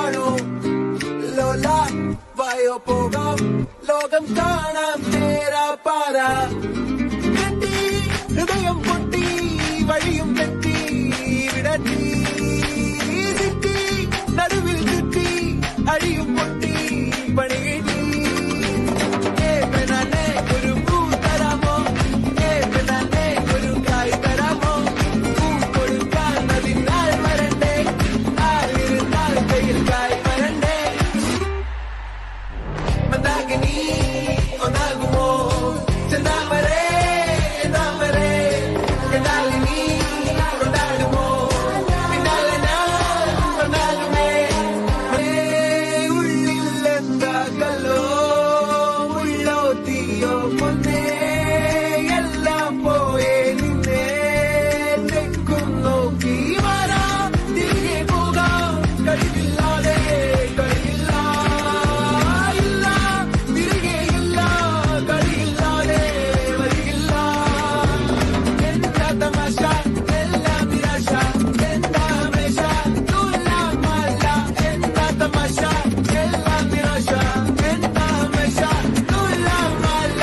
വാഴോ ലോല വായോ പോകാം ലോകം കാണാം നേരാ പാറ കെട്ടി ഹൃദയം പൊട്ടി വഴിയും തെറ്റി വിടത്തി ചുറ്റി നടുവിൽ ചുറ്റി അഴിയും പൊട്ടി പണി കിട്ടി പെണ്ണെ ഒരു പൂ തരാമോ പെണ്ണെ ഒരു കായ് തരാമോ പൂ കൊടുക്കാൻ അതിനാൽ വരണ്ടേ ആയിരുന്നാൽ കയ്യിൽ കായ് വരണ്ടേ മന്ദാകിനി ഒന്നാകുമോ ചെന്താമരേ താമരേ എന്നാലിനി കൊണ്ടാടുമോ പിന്നാലെ ഞാൻ കൊണ്ടാടുമേ ഉള്ളിൽ എന്താ കല്ലോ ഉള്ളോ തീയോ പൊന്നേ എല്ലാം പോയേ നിന്നേ തെക്കും നോക്കി വരാം തിരികെ പോകാം കഴിവില്ലാതെ കഴിയില്ല ഇല്ല തിരികെ ഇല്ല കഴിയില്ലാതെ വരികില്ല എന്താ തമാശ എല്ലാം നിരാശ എന്താ മേശ തുലാമല്ല എന്താ തമാശ എല്ലാം നിരാശ എന്താ മേശ തുലാമല്ല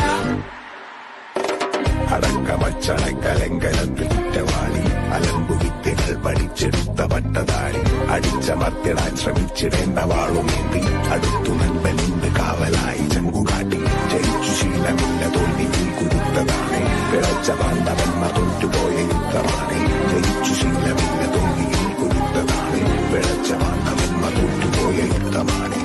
അടക്കമച്ചടക്കലങ്കലത്തിൽ കുറ്റവാളി അലമ്പുവിദ്യകൾ പഠിച്ചെടുത്ത പട്ടതാരി അടിച്ചമർത്തിടാൻ ശ്രമിച്ചിടേണ്ട വാളുമേന്തി അടുത്തു നൻപനുണ്ട് കാവലായി ചങ്കുകാട്ടി ജയിച്ചു ശീലമില്ല തോൽവിയിൽ കുരുത്തതാണ് പിഴച്ച പാണ്ഡവന്മ തോറ്റുപോയ യുദ്ധമാണ് ജയിച്ചു ശീലമില്ല തോൽവിയിൽ കുരുത്തതാണ് പിഴച്ച പാണ്ഡവന്മ തോറ്റുപോയ യുദ്ധമാണ്